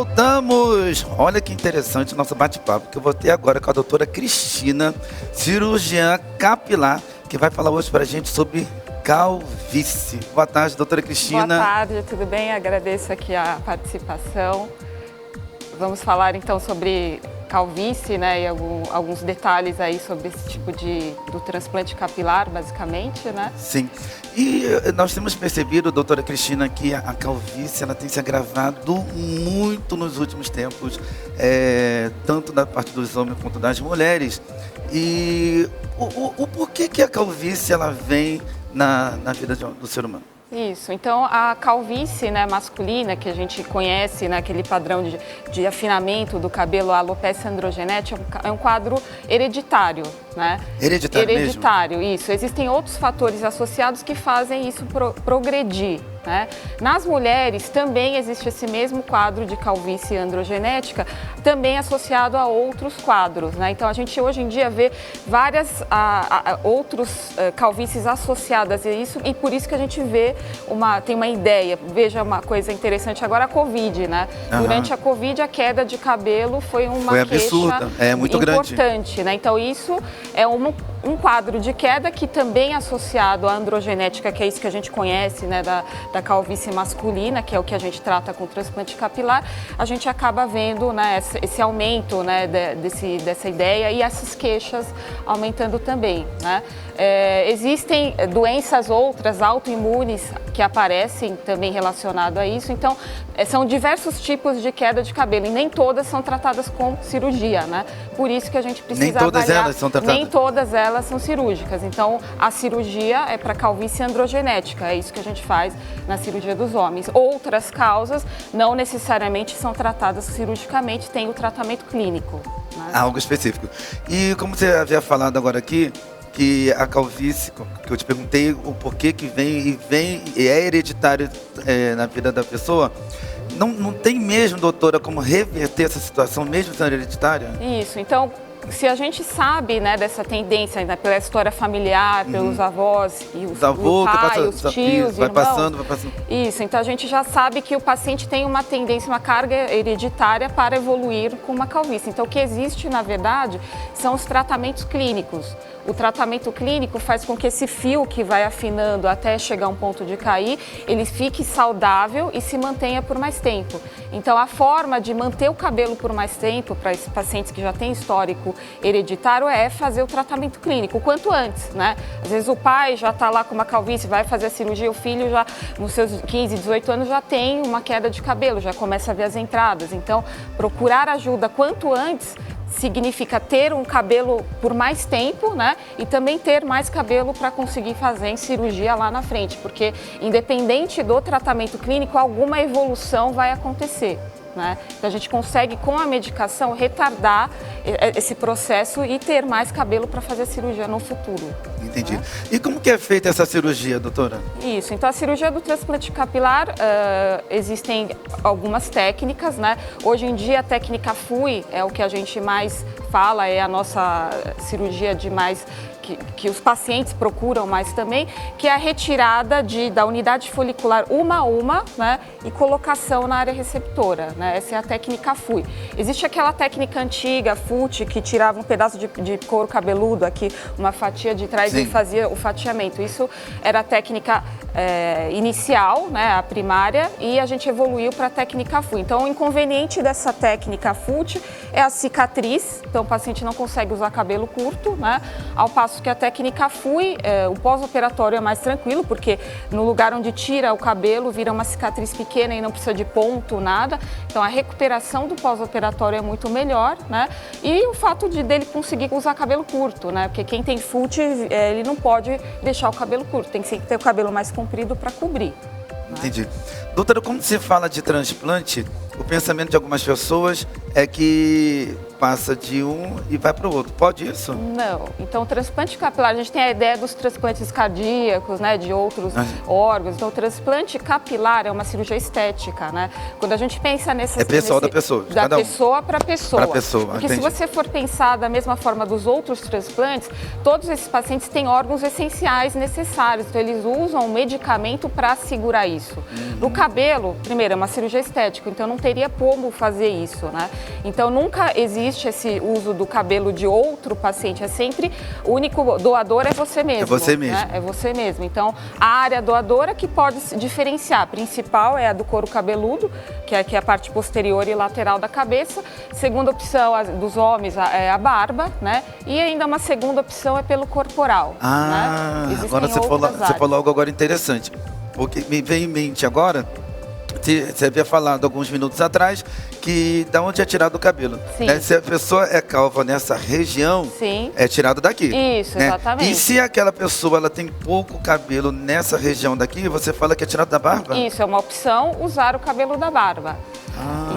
voltamos! Olha que interessante o nosso bate-papo que eu vou ter agora com a doutora Cristina, cirurgiã capilar, que vai falar hoje pra gente sobre calvície. Boa tarde, doutora Cristina. Boa tarde, tudo bem? Agradeço aqui a participação. Vamos falar então sobre calvície, né, e alguns detalhes aí sobre esse tipo do transplante capilar, basicamente, né? Sim. E nós temos percebido, doutora Cristina, que a calvície ela tem se agravado muito nos últimos tempos, tanto da parte dos homens quanto das mulheres. E o porquê que a calvície ela vem na vida do ser humano? Isso, então a calvície, né, masculina, que a gente conhece, né, aquele padrão de afinamento do cabelo, a alopecia androgenética, é um quadro hereditário, né? Hereditário, mesmo? Isso. Existem outros fatores associados que fazem isso progredir, né? Nas mulheres também existe esse mesmo quadro de calvície androgenética, também associado a outros quadros, né? Então a gente hoje em dia vê várias outros calvícies associadas a isso, e por isso que a gente vê tem uma ideia. Veja uma coisa interessante agora, a Covid, né? Uhum. Durante a Covid a queda de cabelo foi uma absurda, muito importante, grande, né? Então isso é um quadro de queda que também é associado à androgenética, que é isso que a gente conhece, né, da calvície masculina, que é o que a gente trata com transplante capilar. A gente acaba vendo, né, esse aumento, né, dessa ideia e essas queixas aumentando também, né? Existem doenças outras autoimunes que aparecem também relacionadas a isso, então são diversos tipos de queda de cabelo e nem todas são tratadas com cirurgia, né? Por isso que a gente precisa avaliar. Nem todas elas são tratadas? Nem todas elas são cirúrgicas, então a cirurgia é para calvície androgenética, é isso que a gente faz na cirurgia dos homens. Outras causas não necessariamente são tratadas cirurgicamente, tem o tratamento clínico, né? Algo específico. E como você havia falado agora aqui, que a calvície, que eu te perguntei o porquê que vem e é hereditário na vida da pessoa, não tem mesmo, doutora, como reverter essa situação, mesmo sendo hereditária? Isso, então, se a gente sabe, né, dessa tendência, né, pela história familiar, pelos avós e os pai, os tios, vai irmãos, passando. Isso, então a gente já sabe que o paciente tem uma tendência, uma carga hereditária para evoluir com uma calvície. Então o que existe, na verdade, são os tratamentos clínicos. O tratamento clínico faz com que esse fio que vai afinando até chegar a um ponto de cair, ele fique saudável e se mantenha por mais tempo. Então, a forma de manter o cabelo por mais tempo para esses pacientes que já têm histórico hereditário é fazer o tratamento clínico, o quanto antes, né? Às vezes o pai já está lá com uma calvície, vai fazer a cirurgia, o filho já, nos seus 15, 18 anos, já tem uma queda de cabelo, já começa a ver as entradas. Então, procurar ajuda quanto antes significa ter um cabelo por mais tempo, né? E também ter mais cabelo para conseguir fazer em cirurgia lá na frente, porque independente do tratamento clínico, alguma evolução vai acontecer, né? Então a gente consegue com a medicação retardar esse processo e ter mais cabelo para fazer a cirurgia no futuro. Entendi. Né? E como que é feita essa cirurgia, doutora? Isso, então a cirurgia do transplante capilar, existem algumas técnicas, né? Hoje em dia a técnica FUI é o que a gente mais fala, é a nossa cirurgia de mais que os pacientes procuram mais também, que é a retirada da unidade folicular uma a uma, né, e colocação na área receptora, né? Essa é a técnica FUI. Existe aquela técnica antiga, FUT, que tirava um pedaço de couro cabeludo aqui, uma fatia de trás. Sim. E fazia o fatiamento. Isso era a técnica inicial, né, a primária, e a gente evoluiu para a técnica FUI. Então, o inconveniente dessa técnica FUT é a cicatriz, então o paciente não consegue usar cabelo curto, né, ao passo que a técnica FUI, o pós-operatório é mais tranquilo, porque no lugar onde tira o cabelo, vira uma cicatriz pequena e não precisa de ponto, nada. Então, a recuperação do pós-operatório é muito melhor, né, e o fato dele conseguir usar cabelo curto, né, porque quem tem FUT, ele não pode deixar o cabelo curto, tem que ter o cabelo mais comprido para cobrir. Entendi. Doutora, quando você fala de transplante, o pensamento de algumas pessoas é que passa de um e vai para o outro. Pode isso? Não. Então, o transplante capilar, a gente tem a ideia dos transplantes cardíacos, né, de outros órgãos. Então, o transplante capilar é uma cirurgia estética, né? Quando a gente pensa nessa... É pessoal da pessoa, de da cada um. pessoa para pessoa. Para pessoa, Porque entendi. se você for pensar da mesma forma dos outros transplantes, todos esses pacientes têm órgãos essenciais necessários. Então, eles usam medicamento para segurar isso. No cabelo, primeiro, é uma cirurgia estética, então não teria como fazer isso, né? Então, nunca existe esse uso do cabelo de outro paciente. É sempre, o único doador é você mesmo. É você mesmo. Né? É você mesmo. Então, a área doadora que pode se diferenciar. A principal é a do couro cabeludo, que é a parte posterior e lateral da cabeça. Segunda opção dos homens é a barba, né? E ainda uma segunda opção é pelo corporal. Né? Agora você falou algo agora interessante. Porque me vem em mente agora, você havia falado alguns minutos atrás, que da onde é tirado o cabelo. Sim. Né? Se a pessoa é calva nessa região, sim, é tirado daqui. Isso, né? exatamente. E se aquela pessoa ela tem pouco cabelo nessa região daqui, você fala que é tirado da barba? Isso, é uma opção usar o cabelo da barba.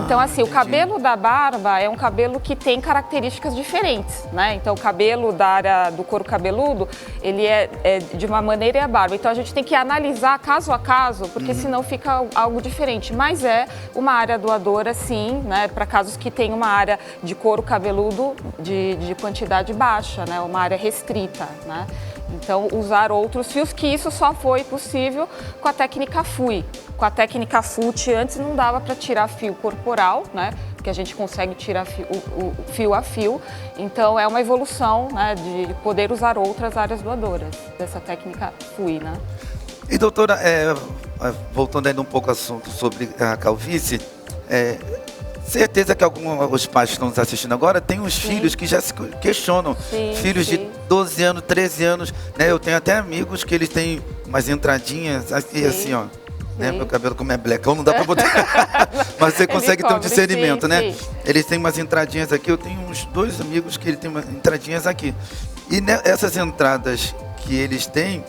Então, assim, entendi. o cabelo da barba é um cabelo que tem características diferentes, né? Então, o cabelo da área do couro cabeludo, ele é de uma maneira e a barba. Então, a gente tem que analisar caso a caso, porque senão fica algo diferente. Mas é uma área doadora, sim, né? Para casos que tem uma área de couro cabeludo de quantidade baixa, né? Uma área restrita, né? Então, usar outros fios, que isso só foi possível com a técnica FUI. Com a técnica FUT, antes não dava para tirar fio corporal, né? Porque a gente consegue tirar fio a fio. Então, é uma evolução, né, de poder usar outras áreas doadoras dessa técnica FUI, né? E doutora, voltando ainda um pouco ao assunto sobre a calvície, certeza que os pais que estão nos assistindo agora têm uns filhos que já se questionam. Filhos de 12 anos, 13 anos, né? Eu tenho até amigos que eles têm umas entradinhas aqui, assim, ó. Né? Meu cabelo como é blackão, não dá pra botar. Mas você consegue ter um discernimento, né? Sim. Eles têm umas entradinhas aqui, eu tenho uns 2 amigos que ele tem umas entradinhas aqui. E essas entradas que eles têm,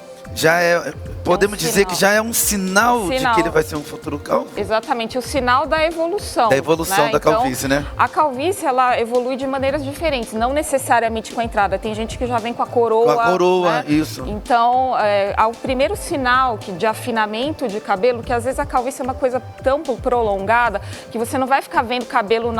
podemos dizer que já é um sinal de que ele vai ser um futuro calvo? Exatamente, o sinal da evolução. Da evolução, né? da calvície, então, né? A calvície, ela evolui de maneiras diferentes, não necessariamente com a entrada. Tem gente que já vem com a coroa. Com a coroa, né? isso. Então, o primeiro sinal de afinamento de cabelo, que às vezes a calvície é uma coisa tão prolongada, que você não vai ficar vendo cabelo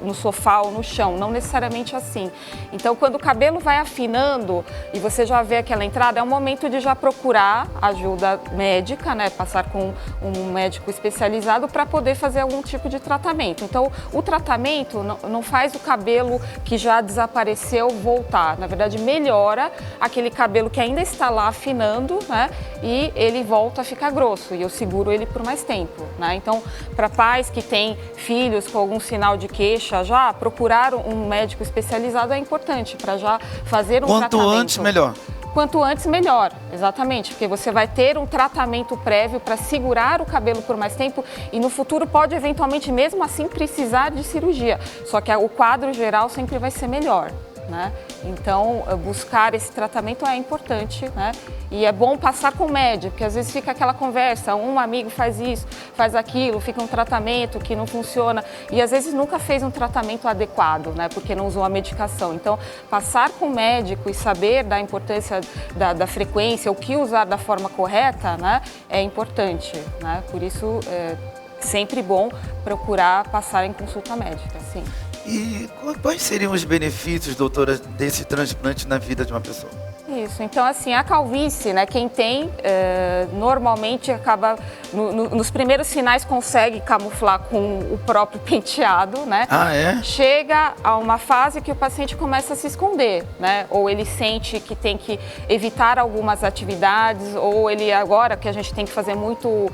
no sofá ou no chão, não necessariamente assim. Então, quando o cabelo vai afinando e você já vê aquela entrada, é um momento de já procurar ajuda médica, né? Passar com um médico especializado para poder fazer algum tipo de tratamento. Então, o tratamento não faz o cabelo que já desapareceu voltar. Na verdade, melhora aquele cabelo que ainda está lá afinando, né? E ele volta a ficar grosso e eu seguro ele por mais tempo, né? Então, para pais que têm filhos com algum sinal de queixa, já procurar um médico especializado é importante para já fazer um tratamento. Quanto antes, melhor. Quanto antes, melhor, exatamente, porque você vai ter um tratamento prévio para segurar o cabelo por mais tempo e no futuro pode eventualmente mesmo assim precisar de cirurgia, só que o quadro geral sempre vai ser melhor, né? Então, buscar esse tratamento é importante, né? E é bom passar com o médico, porque às vezes fica aquela conversa, um amigo faz isso, faz aquilo, fica um tratamento que não funciona e às vezes nunca fez um tratamento adequado, né? Porque não usou a medicação. Então, passar com o médico e saber da importância da frequência, o que usar da forma correta, né? É importante, né? Por isso, é sempre bom procurar passar em consulta médica, sim. E quais seriam os benefícios, doutora, desse transplante na vida de uma pessoa? Isso, então assim, a calvície, né, quem tem, normalmente acaba, nos primeiros sinais consegue camuflar com o próprio penteado, né? Ah, é? Chega a uma fase que o paciente começa a se esconder, né? Ou ele sente que tem que evitar algumas atividades, ou ele agora que a gente tem que fazer muito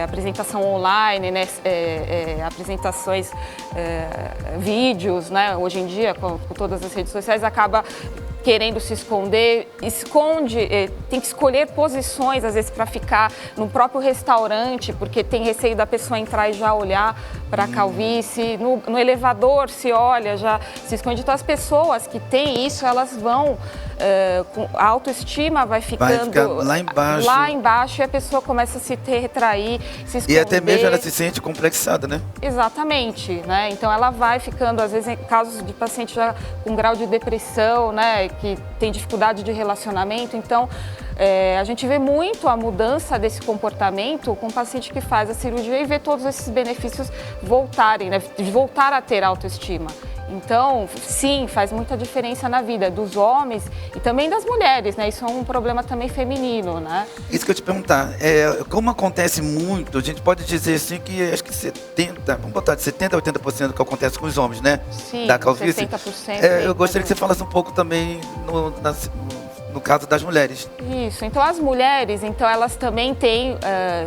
apresentação online, né? Apresentações, vídeos, né? Hoje em dia, com todas as redes sociais, acaba querendo se esconder, tem que escolher posições, às vezes, para ficar no próprio restaurante, porque tem receio da pessoa entrar e já olhar para calvície. No elevador se olha, já se esconde. Então as pessoas que têm isso, elas vão, a autoestima vai ficando lá embaixo. Lá embaixo, e a pessoa começa a se retrair, se esconder. E até mesmo ela se sente complexada, né? Exatamente, né? Então ela vai ficando, às vezes, em casos de paciente já com grau de depressão, né? Que tem dificuldade de relacionamento. Então, a gente vê muito a mudança desse comportamento com o paciente que faz a cirurgia e vê todos esses benefícios voltarem, né? De voltar a ter autoestima. Então, sim, faz muita diferença na vida dos homens e também das mulheres, né? Isso é um problema também feminino, né? Isso que eu te perguntar, como acontece muito, a gente pode dizer assim que acho que 70%, vamos botar de 70% a 80% que acontece com os homens, né? Sim, da calvície. 60%. Eu gostaria que você falasse um pouco também no caso das mulheres. Isso, então as mulheres, elas também têm,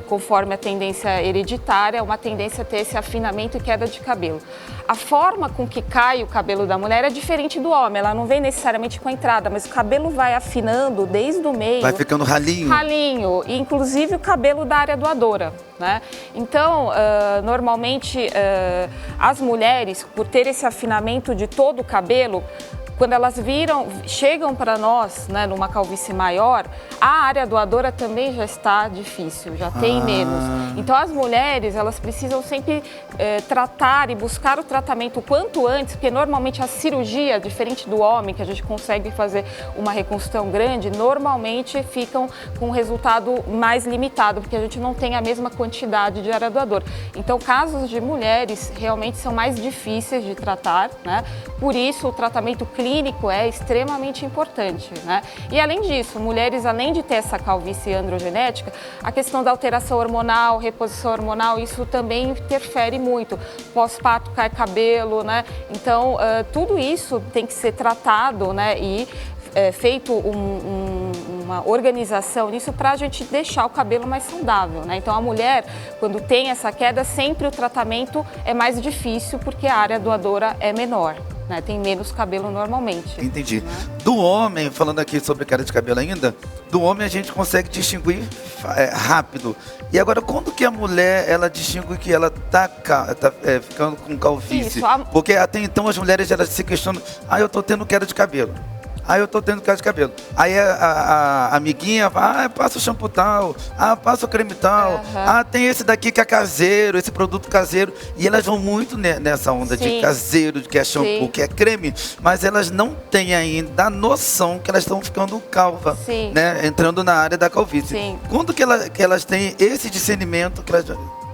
conforme a tendência hereditária, uma tendência a ter esse afinamento e queda de cabelo. A forma com que cai o cabelo da mulher é diferente do homem, ela não vem necessariamente com a entrada, mas o cabelo vai afinando desde o meio. Vai ficando ralinho. Ralinho, e inclusive o cabelo da área doadora, né? Então, normalmente, as mulheres, por ter esse afinamento de todo o cabelo, quando elas chegam para nós, né, numa calvície maior, a área doadora também já está difícil, já tem menos. Então as mulheres, elas precisam sempre tratar e buscar o tratamento o quanto antes, porque normalmente a cirurgia, diferente do homem, que a gente consegue fazer uma reconstrução grande, normalmente ficam com um resultado mais limitado, porque a gente não tem a mesma quantidade de área doadora. Então casos de mulheres realmente são mais difíceis de tratar, né? Por isso o tratamento clínico é extremamente importante, né? E além disso, mulheres, além de ter essa calvície androgenética, a questão da alteração hormonal, reposição hormonal, isso também interfere muito. Pós-parto cai cabelo, né? Então, tudo isso tem que ser tratado, né? E feito uma organização nisso para a gente deixar o cabelo mais saudável, né? Então a mulher, quando tem essa queda, sempre o tratamento é mais difícil porque a área doadora é menor, né? Tem menos cabelo normalmente. Entendi. Né? Do homem, falando aqui sobre queda de cabelo ainda, do homem a gente consegue distinguir rápido. E agora, quando que a mulher, ela distingue que ela tá ficando com calvície? Isso, Porque até então as mulheres, elas se questionam, eu tô tendo queda de cabelo. Eu tô tendo queda de cabelo. Aí a amiguinha fala, passa o shampoo tal, passa o creme tal, tem esse daqui que é caseiro, esse produto caseiro. E elas vão muito nessa onda de caseiro, de que é shampoo, que é creme, mas elas não têm ainda a noção que elas estão ficando calva, né? Entrando na área da calvície. Sim. Quando que elas têm esse discernimento que elas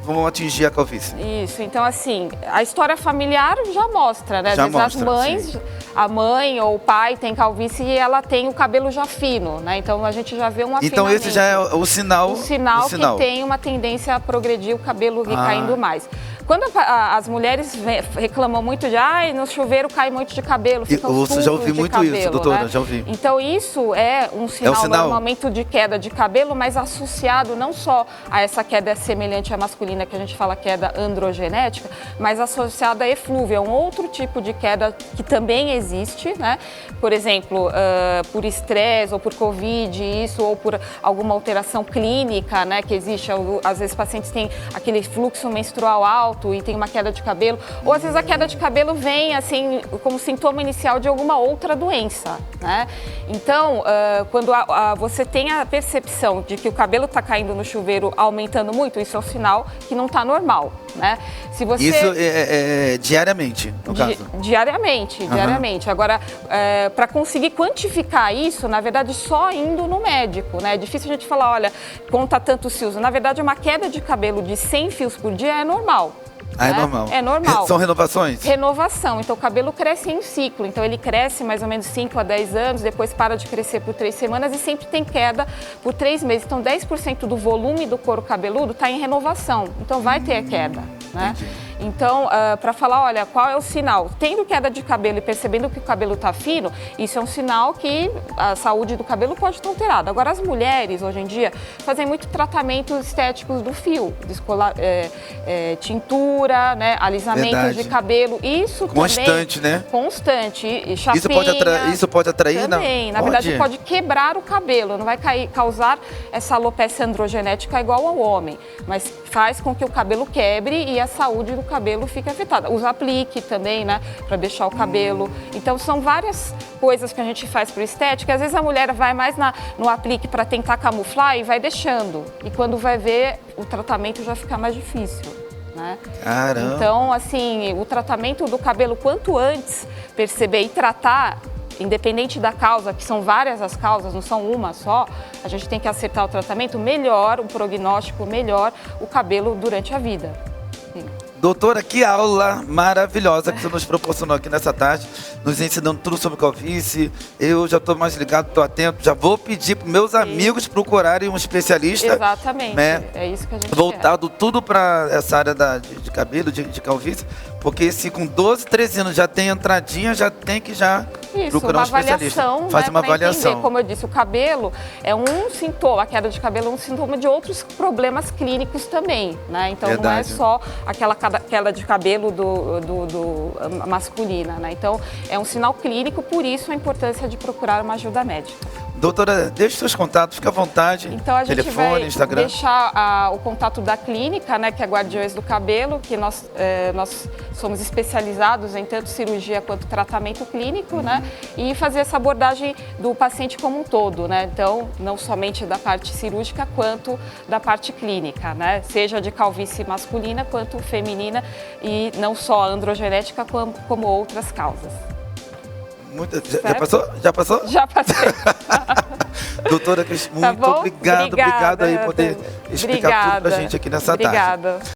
vão atingir a calvície? Isso, então assim, a história familiar já mostra, né? Às vezes as mães, a mãe ou o pai tem calvície e ela tem o cabelo já fino, né? Então a gente já vê um afinamento. Então esse já é o sinal. O sinal que tem uma tendência a progredir o cabelo recaindo mais. Quando as mulheres reclamam muito de, no chuveiro cai muito de cabelo, fica já ouvi muito cabelo, isso, doutora, né? já ouvi. Então isso é um sinal normalmente de queda de cabelo, mas associado não só a essa queda semelhante à masculina, que a gente fala queda androgenética, mas associada a eflúvia, um outro tipo de queda que também existe, né? Por exemplo, por estresse ou por Covid, ou por alguma alteração clínica, né, que existe. Às vezes pacientes têm aquele fluxo menstrual alto e tem uma queda de cabelo, ou às vezes a queda de cabelo vem assim como sintoma inicial de alguma outra doença, né? Então, quando você tem a percepção de que o cabelo está caindo no chuveiro aumentando muito, isso é um sinal que não está normal, né? Se você... Isso é diariamente, no caso? Diariamente. Agora, para conseguir quantificar isso, na verdade, só indo no médico, né? É difícil a gente falar, olha, conta tantos fios. Na verdade, uma queda de cabelo de 100 fios por dia é normal. É normal? É normal. São renovações? Renovação. Então, o cabelo cresce em ciclo. Então, ele cresce mais ou menos 5 a 10 anos, depois para de crescer por 3 semanas e sempre tem queda por 3 meses. Então, 10% do volume do couro cabeludo está em renovação. Então, vai ter queda, né? Então, para falar, olha, qual é o sinal? Tendo queda de cabelo e percebendo que o cabelo está fino, isso é um sinal que a saúde do cabelo pode estar alterada. Agora, as mulheres, hoje em dia, fazem muito tratamentos estéticos do fio, tintura, né, alisamentos de cabelo. Isso constante, também, né? Constante. E chapinha, isso pode atrair? Também. Na verdade, pode quebrar o cabelo. Não vai causar essa alopecia androgenética igual ao homem, mas faz com que o cabelo quebre e a saúde do cabelo fique afetada. Usa aplique também, né, para deixar o cabelo. Então são várias coisas que a gente faz para estética. Às vezes a mulher vai mais no aplique para tentar camuflar e vai deixando. E quando vai ver, o tratamento já fica mais difícil, né? Caramba. Então, assim, o tratamento do cabelo, quanto antes perceber e tratar, independente da causa, que são várias as causas, não são uma só, a gente tem que acertar o tratamento, melhor, o prognóstico melhor, o cabelo durante a vida. Sim. Doutora, que aula maravilhosa que você nos proporcionou aqui nessa tarde, nos ensinando tudo sobre calvície. Eu já estou mais ligado, estou atento, já vou pedir para meus amigos procurarem um especialista. Exatamente, né, é isso que a gente voltado tudo para essa área de cabelo, de calvície, porque se com 12, 13 anos já tem entradinha, já tem que procurar um especialista. Faz uma avaliação. Entender. Como eu disse, o cabelo é um sintoma, a queda de cabelo é um sintoma de outros problemas clínicos também, né? Então não é só aquela queda de cabelo do masculina, né? Então é um sinal clínico, por isso a importância de procurar uma ajuda médica. Doutora, deixe seus contatos, fique à vontade. Então a gente telefone, vai Instagram. deixar o contato da clínica, né, que é Guardiões do Cabelo, que nós somos especializados em tanto cirurgia quanto tratamento clínico, né, e fazer essa abordagem do paciente como um todo, né, então não somente da parte cirúrgica quanto da parte clínica, né, seja de calvície masculina quanto feminina e não só androgenética como outras causas. Já passou? Já passou? Já passei. Doutora Cristina, muito obrigado aí por poder explicar tudo pra gente aqui nessa tarde. Obrigada.